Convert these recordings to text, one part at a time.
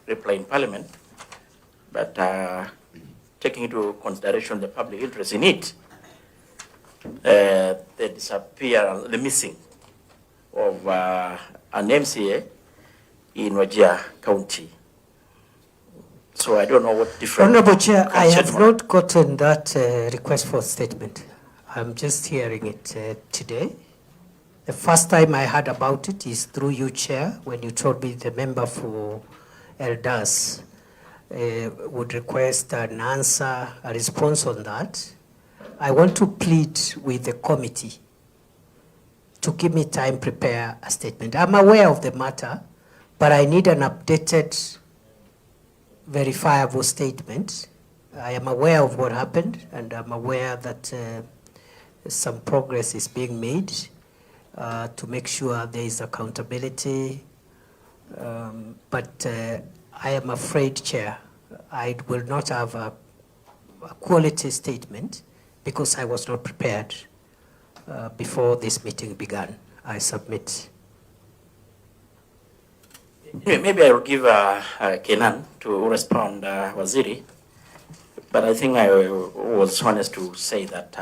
reply in Parliament, but taking into consideration the public interest in it, the the missing of an MCA in Wajir County. So I don't know what different... Honorable Chair, I have not gotten that request for statement. I'm just hearing it today. The first time I heard about it is through you, Chair, when you told me the member for Eldas would request an answer, a response on that. I want to plead with the committee to give me time prepare a statement. I'm aware of the matter, but I need an updated, verifiable statement. I am aware of what happened, and I'm aware that some progress is being made to make sure there is accountability. But I am afraid, Chair, I will not have a quality statement because I was not prepared before this meeting began. I submit. Maybe I will give Kenan to respond, Waziri, but I think I was honest to say that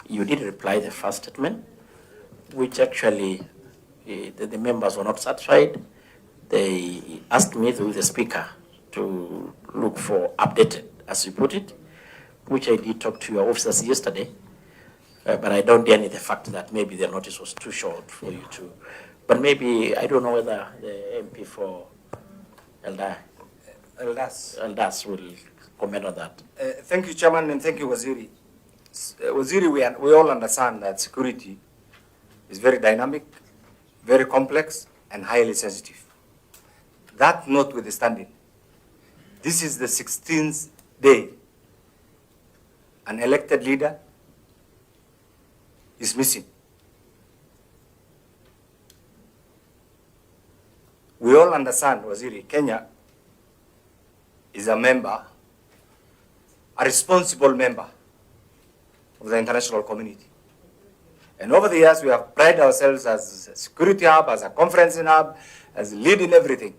you did reply the first statement, which actually the members were not satisfied. They asked me through the speaker to look for updated, as you put it, which I did talk to your officers yesterday, but I don't deny the fact that maybe the notice was too short for you to. But maybe, I don't know whether the MP for Eldas will comment on that. Thank you, Chairman, and thank you, Waziri. Waziri, we all understand that security is very dynamic, very complex, and highly sensitive. That notwithstanding, this is the 16th day an elected leader is missing. We all understand, Waziri, Kenya is a member, a responsible member of the international community. And over the years, we have prided ourselves as a security hub, as a conferencing hub, as a lead in everything.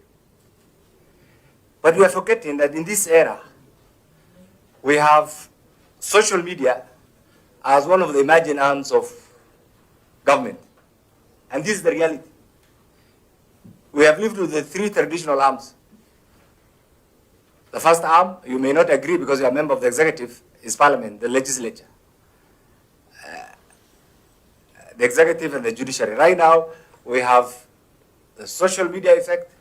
But we are forgetting that in this era, we have social media as one of the emerging arms of government. And this is the reality. We have lived with the three traditional arms. The first arm, you may not agree because you are a member of the executive, is Parliament, the legislature. The executive and the judiciary. Right now, we have the social media effect,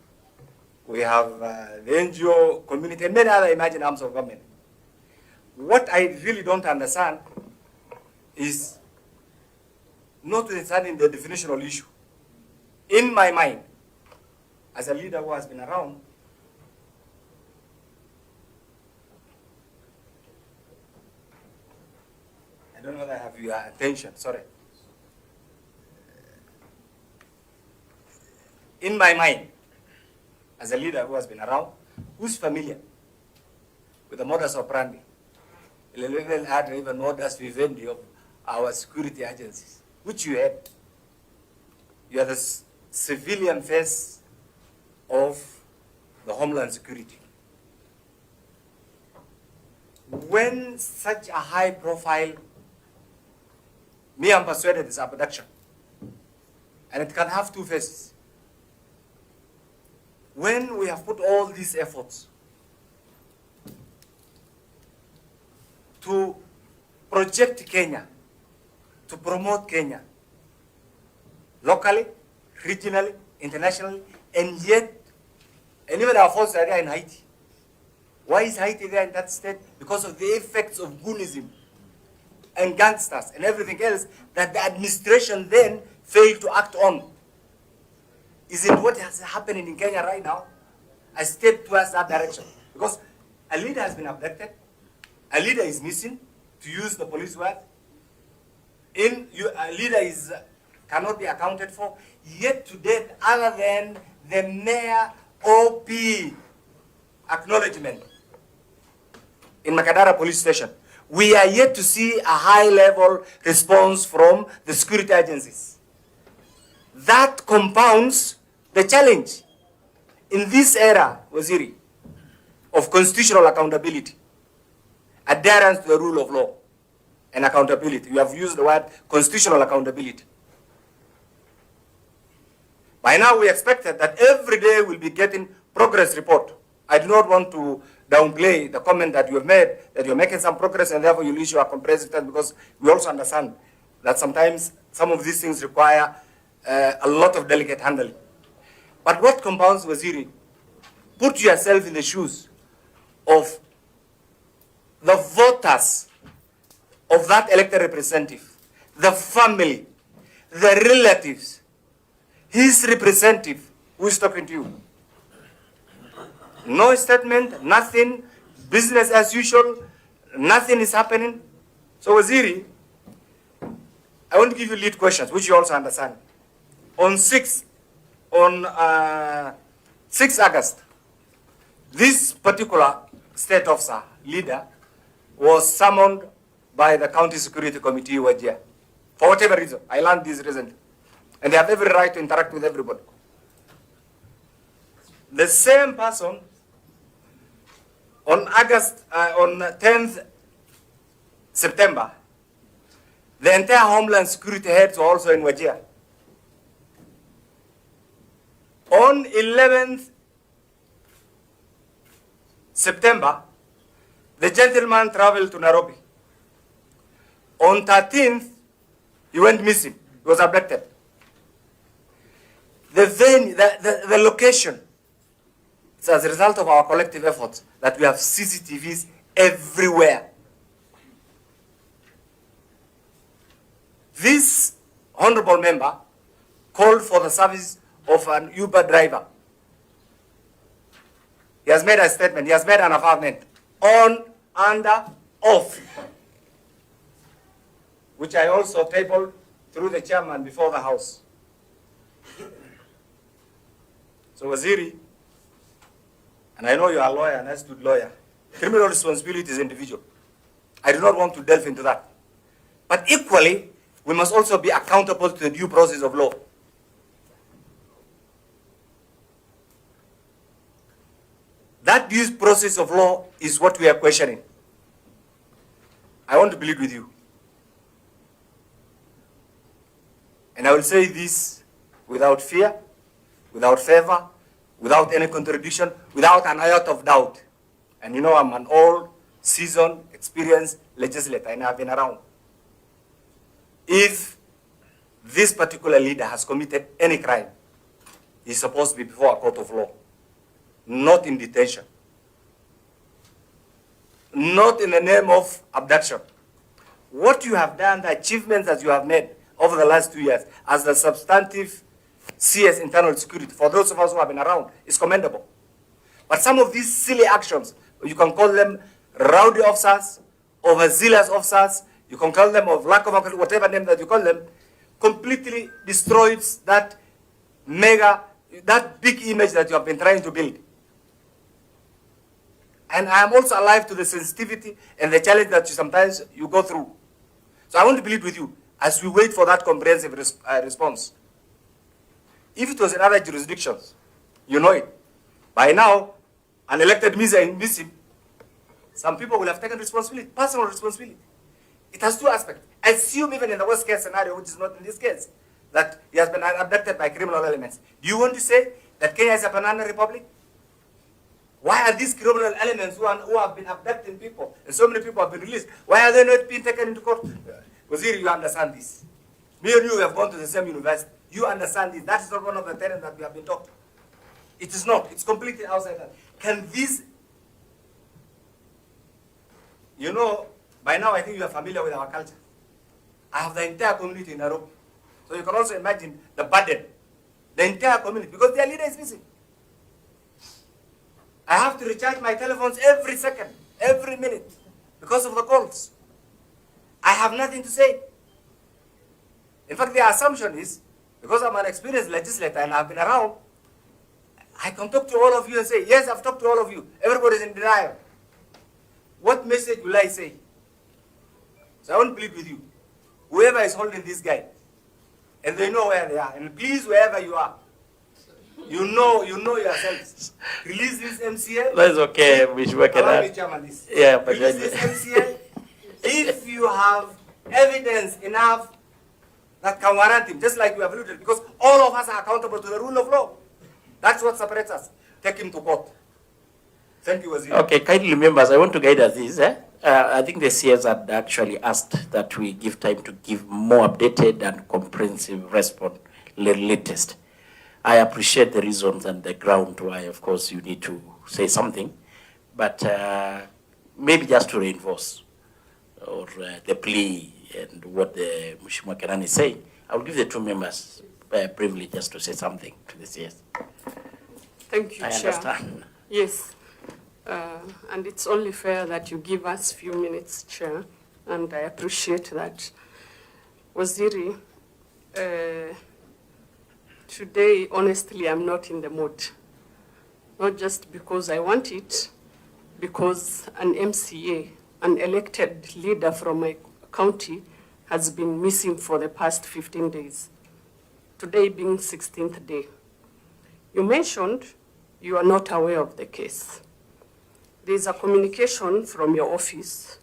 we have the NGO community, and many other emerging arms of government. What I really don't understand is notwithstanding the definitional issue. In my mind, as a leader who has been around, I don't know whether I have your attention, sorry. In my mind, as a leader who has been around, who's familiar with the modus operandi, even modus vivendi of our security agencies, which you had. You are the civilian face of the Homeland Security. When such a high profile, me I'm persuaded is abduction, and it can have two faces. When we have put all these efforts to project Kenya, to promote Kenya, locally, regionally, internationally, and yet, and even our forces are there in Haiti. Why is Haiti there in that state? Because of the effects of goonism and gangsters and everything else that the administration then failed to act on. Isn't what has happening in Kenya right now a step towards that direction? Because a leader has been abducted, a leader is missing, to use the police word, a leader cannot be accounted for, yet to date, other than the mere OP acknowledgement in Makadara police station, we are yet to see a high-level response from the security agencies. That compounds the challenge. In this era, Waziri, of constitutional accountability, adherence to the rule of law, and accountability. You have used the word constitutional accountability. By now, we expected that every day we'll be getting progress report. I do not want to downplay the comment that you have made, that you're making some progress and therefore you'll issue a comprehensive test, because we also understand that sometimes some of these things require a lot of delicate handling. But what compounds, Waziri, put yourself in the shoes of the voters of that elected representative, the family, the relatives, his representative who is talking to you. No statement, nothing, business as usual, nothing is happening. So Waziri, I want to give you lead questions, which you also understand. On 6 August, this particular state officer, leader, was summoned by the County Security Committee Wajir. For whatever reason, I learned this recently. And they have every right to interact with everybody. The same person, on 10th September, the entire Homeland Security heads were also in Wajir. On 11th September, the gentleman traveled to Nairobi. On 13th, he went missing. He was abducted. The venue, the location, it's as a result of our collective efforts that we have CCTVs everywhere. This honorable member called for the service of an Uber driver. He has made a statement, he has made an affirmation on, under, off, which I also tabled through the chairman before the House. So Waziri, and I know you are a lawyer, an astute lawyer, criminal responsibility is individual. I do not want to delve into that. But equally, we must also be accountable to the due process of law. That due process of law is what we are questioning. I want to plead with you. And I will say this without fear, without favor, without any contradiction, without an iota of doubt. And you know I'm an old, seasoned, experienced legislator and I've been around. If this particular leader has committed any crime, he's supposed to be before a court of law, not in detention, not in the name of abduction. What you have done, the achievements that you have made over the last 2 years as the substantive CS internal security, for those of us who have been around, is commendable. But some of these silly actions, you can call them rowdy officers, overzealous officers, you can call them of lack of whatever name that you call them, completely destroys that big image that you have been trying to build. And I am also alive to the sensitivity and the challenge that sometimes you go through. So I want to plead with you as we wait for that comprehensive response. If it was in other jurisdictions, you know it. By now, an elected missing, some people will have taken responsibility, personal responsibility. It has two aspects. Assume even in the worst case scenario, which is not in this case, that he has been abducted by criminal elements. Do you want to say that Kenya is a banana republic? Why are these criminal elements who have been abducting people, and so many people have been released, why are they not being taken into court? Waziri, you understand this. Me and you have gone to the same university. You understand this. That is not one of the tenets that we have been taught. It is not. It's completely outside that. Can this, you know, by now I think you are familiar with our culture. I have the entire community in Nairobi. So you can also imagine the burden. The entire community, because their leader is missing. I have to recharge my telephones every second, every minute, because of the calls. I have nothing to say. In fact, the assumption is, because I'm an experienced legislator and I've been around, I can talk to all of you and say, yes, I've talked to all of you. Everybody's in denial. What message will I say? So I want to plead with you. Whoever is holding this guy, and they know where they are, and please, wherever you are, You know yourselves. Release this MCA. That's okay, Mheshimiwa Allow me, Kenan. Chairman, this. Yeah, but Release this MCA. If you have evidence enough that can warrant him, just like we have alluded, because all of us are accountable to the rule of law. That's what separates us. Take him to court. Thank you, Waziri. Okay, kindly members, I want to guide us this. I think the CS had actually asked that we give time to give more updated and comprehensive response, latest. I appreciate the reasons and the ground why, of course, you need to say something, but maybe just to reinforce or the plea and what the Mheshimiwa Kenan is saying, I will give the two members privilege just to say something to the CS. Thank you, I Chair. understand. Yes, and it's only fair that you give us a few minutes, Chair, and I appreciate that. Waziri, today, honestly, I'm not in the mood. Not just because I want it, because an MCA, an elected leader from my county, has been missing for the past 15 days. Today being 16th day. You mentioned you are not aware of the case. There's a communication from your office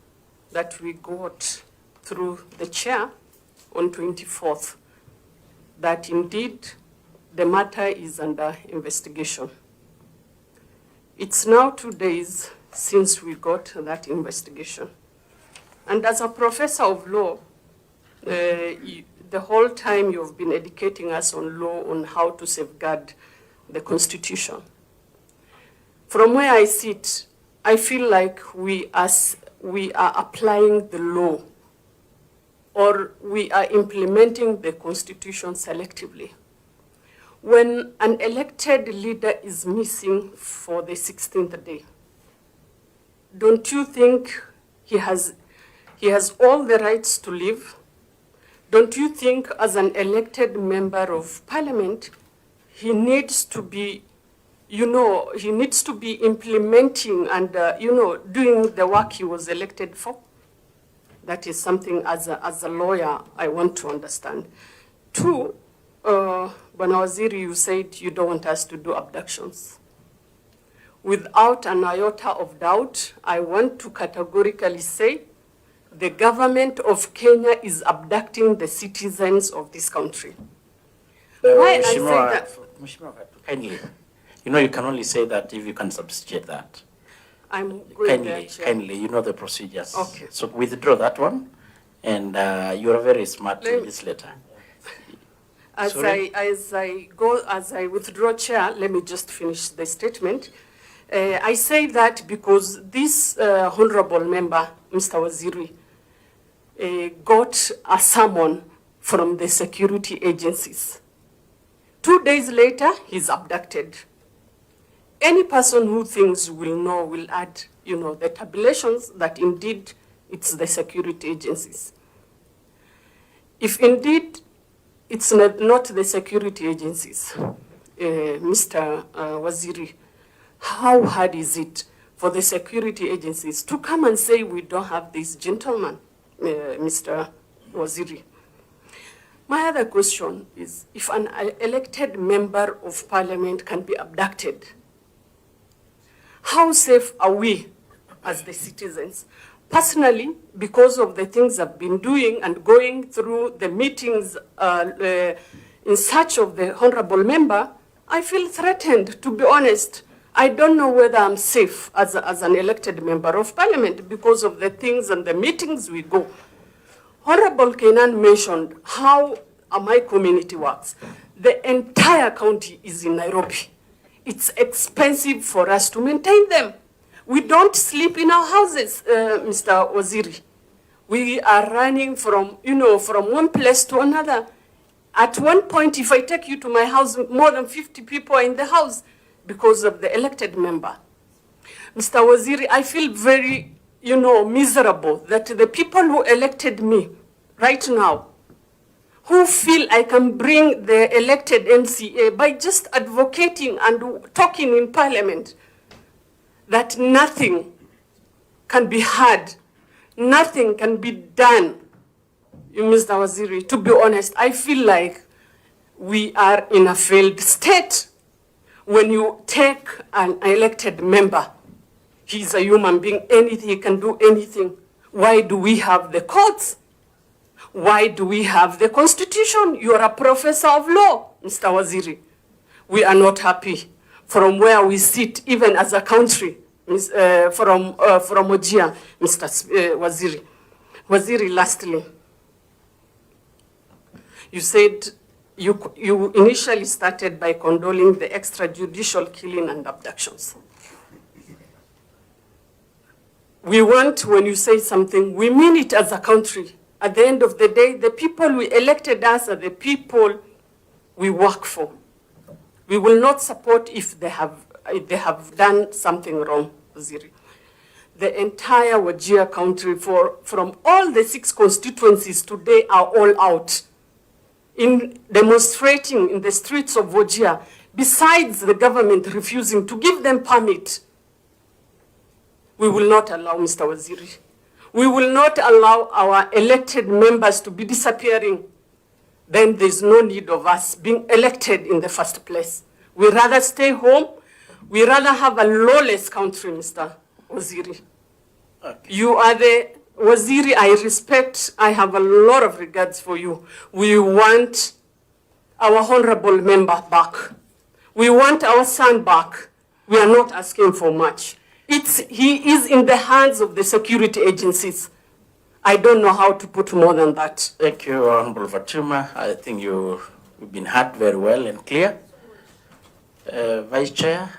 that we got through the chair on 24th that indeed the matter is under investigation. It's now 2 days since we got that investigation. And as a professor of law, the whole time you've been educating us on law, on how to safeguard the Constitution. From where I sit, I feel like we are applying the law, or we are implementing the Constitution selectively. When an elected leader is missing for the 16th day, don't you think he has all the rights to live? Don't you think as an elected member of parliament, he needs to be, he needs to be implementing and, doing the work he was elected for? That is something as a lawyer I want to understand. Two, Bwana Waziri, you said you don't want us to do abductions. Without an iota of doubt, I want to categorically say the government of Kenya is abducting the citizens of this country. Why I say that? Mheshimiwa, kindly, you can only say that if you can substitute that. I'm going there, Chair. Kindly, you know the procedures. Okay. So withdraw that one, and you are very smart in this letter. As I withdraw, Chair, let me just finish the statement. I say that because this honorable member, Mr. Waziri, got a summon from the security agencies. 2 days later, he's abducted. Any person who thinks will add, the tabulations that indeed it's the security agencies. If indeed it's not the security agencies, Mr. Waziri, how hard is it for the security agencies to come and say we don't have this gentleman, Mr. Waziri? My other question is, if an elected member of parliament can be abducted, how safe are we as the citizens? Personally, because of the things I've been doing and going through the meetings in search of the honorable member, I feel threatened, to be honest. I don't know whether I'm safe as an elected member of parliament because of the things and the meetings we go. Honorable Kenan mentioned how my community works. The entire county is in Nairobi. It's expensive for us to maintain them. We don't sleep in our houses, Mr. Waziri. We are running from one place to another. At one point, if I take you to my house, more than 50 people are in the house because of the elected member. Mr. Waziri, I feel very, miserable that the people who elected me right now, who feel I can bring the elected MCA by just advocating and talking in parliament, that nothing can be heard, nothing can be done. Mr. Waziri, to be honest, I feel like we are in a failed state. When you take an elected member, he's a human being, anything, he can do anything. Why do we have the courts? Why do we have the Constitution? You are a professor of law, Mr. Waziri. We are not happy from where we sit, even as a country, from Wajir, Mr. Waziri. Waziri, lastly, you said you initially started by condoling the extrajudicial killing and abductions. We want, when you say something, we mean it as a country. At the end of the day, the people who elected us are the people we work for. We will not support if they have done something wrong, Waziri. The entire Wajir country, from all the 6 constituencies today, are all out in demonstrating in the streets of Wajir, besides the government refusing to give them permit. We will not allow, Mr. Waziri. We will not allow our elected members to be disappearing. Then there's no need of us being elected in the first place. We rather stay home. We rather have a lawless country, Mr. Waziri. Okay. You are the Waziri I respect. I have a lot of regards for you. We want our honorable member back. We want our son back. We are not asking for much. He is in the hands of the security agencies. I don't know how to put more than that. Thank you, Honorable Fatuma. I think you've been heard very well and clear. Vice Chair,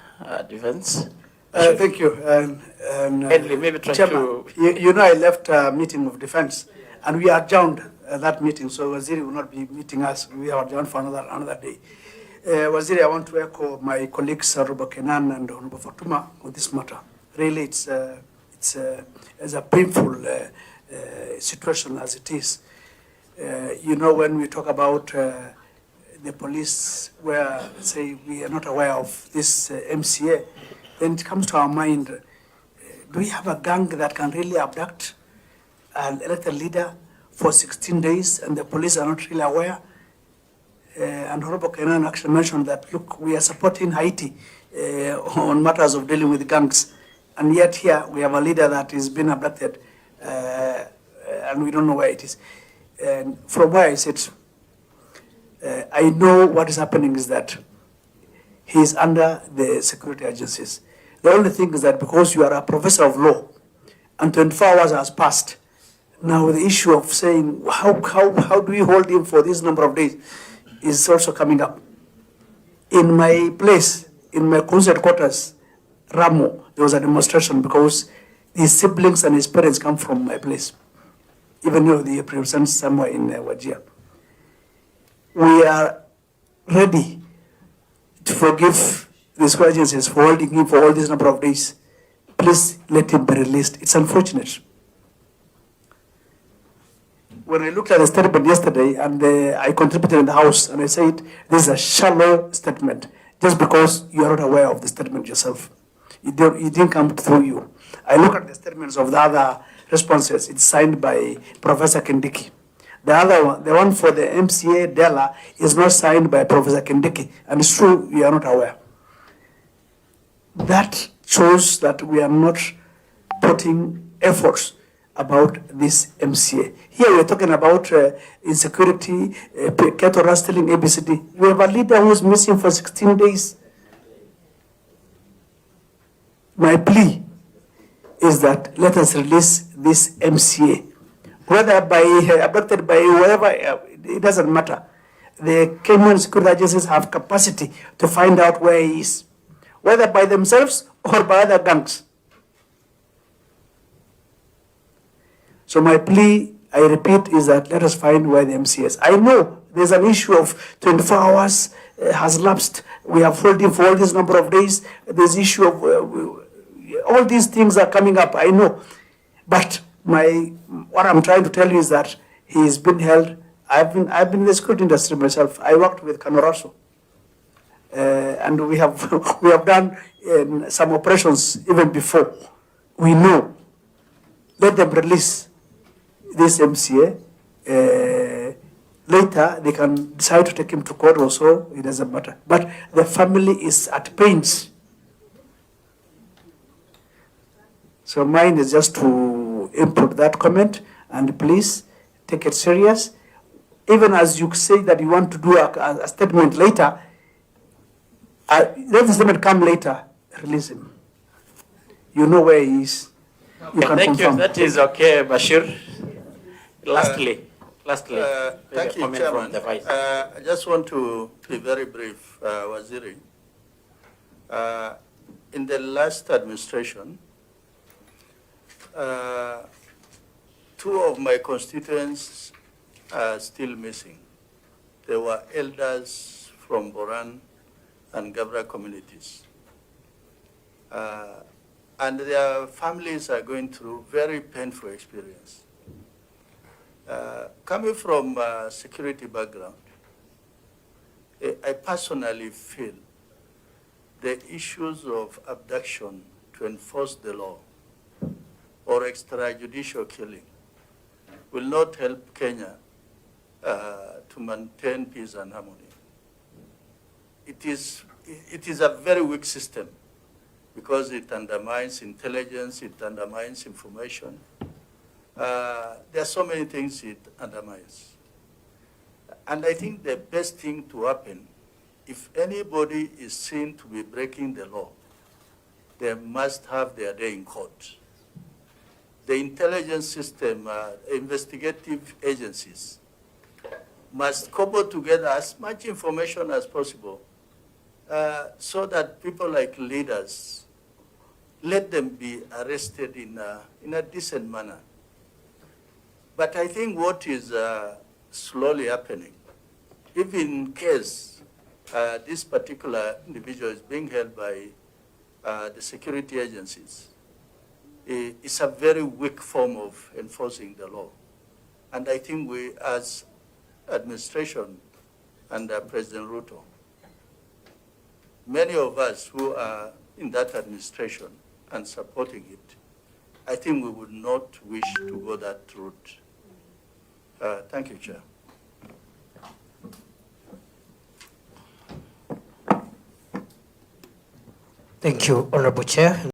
Defense. Thank you. Henry, maybe try Chairman, to... you know, I left a meeting of defense, and we adjourned that meeting, so Waziri will not be meeting us. We are adjourned for another day. Waziri, I want to echo my colleagues, Honorable Kenan and Honorable Fatuma, on this matter. Really, it's a painful situation as it is. You know, when we talk about the police, where say we are not aware of this MCA, then it comes to our mind, do we have a gang that can really abduct an elected leader for 16 days and the police are not really aware? And Honorable Kenan actually mentioned that, look, we are supporting Haiti on matters of dealing with gangs. And yet here we have a leader that is being abducted and we don't know where it is. And from where I sit, I know what is happening is that he is under the security agencies. The only thing is that because you are a professor of law and 24 hours has passed, now the issue of saying how do we hold him for this number of days is also coming up. In my place, in my concert quarters, Ramo, there was a demonstration because his siblings and his parents come from my place, even though they represent somewhere in Wajir. We are ready to forgive the security agencies for holding him for all this number of days. Please let him be released. It's unfortunate. When I looked at the statement yesterday, and I contributed in the House, and I said, this is a shallow statement, just because you are not aware of the statement yourself. It didn't come through you. I look at the statements of the other responses. It's signed by Professor Kindiki. The other one, the one for the MCA Dela, is not signed by Professor Kindiki, and it's true, we are not aware. That shows that we are not putting efforts about this MCA. Here we're talking about insecurity, cattle rustling, ABCD. We have a leader who's missing for 16 days. My plea is that let us release this MCA. Whether abducted by whoever, it doesn't matter. The Kenyan security agencies have capacity to find out where he is, whether by themselves or by other gangs. So my plea, I repeat, is that let us find where the MCA is. I know there's an issue of 24 hours has lapsed. We have held him for all this number of days. There's issue of all these things are coming up, I know. But what I'm trying to tell you is that he's been held. I've been in the security industry myself. I worked with Canoraso. And we have done some operations even before. We know. Let them release this MCA later they can decide to take him to court or so, it doesn't matter. But the family is at pains. So mine is just to input that comment, and please take it serious. Even as you say that you want to do a statement later, let the statement come later, release him. You know where he is. You can Thank confirm. you. That is okay, Bashir. Lastly, thank you, comment Chairman. from the Vice. I just want to be very brief, Waziri. In the last administration, 2 of my constituents are still missing. They were elders from Boran and Gabra communities. And their families are going through very painful experience. Coming from a security background, I personally feel the issues of abduction to enforce the law or extrajudicial killing will not help Kenya to maintain peace and harmony. It is a very weak system because it undermines intelligence, it undermines information. There are so many things it undermines. And I think the best thing to happen, if anybody is seen to be breaking the law, they must have their day in court. The intelligence system, investigative agencies must cobble together as much information as possible so that people like leaders, let them be arrested in a decent manner. But I think what is slowly happening, if in case this particular individual is being held by the security agencies, it's a very weak form of enforcing the law. And I think we, as administration under President Ruto, many of us who are in that administration and supporting it, I think we would not wish to go that route. Thank you, Chair. Thank you, Honorable Chair.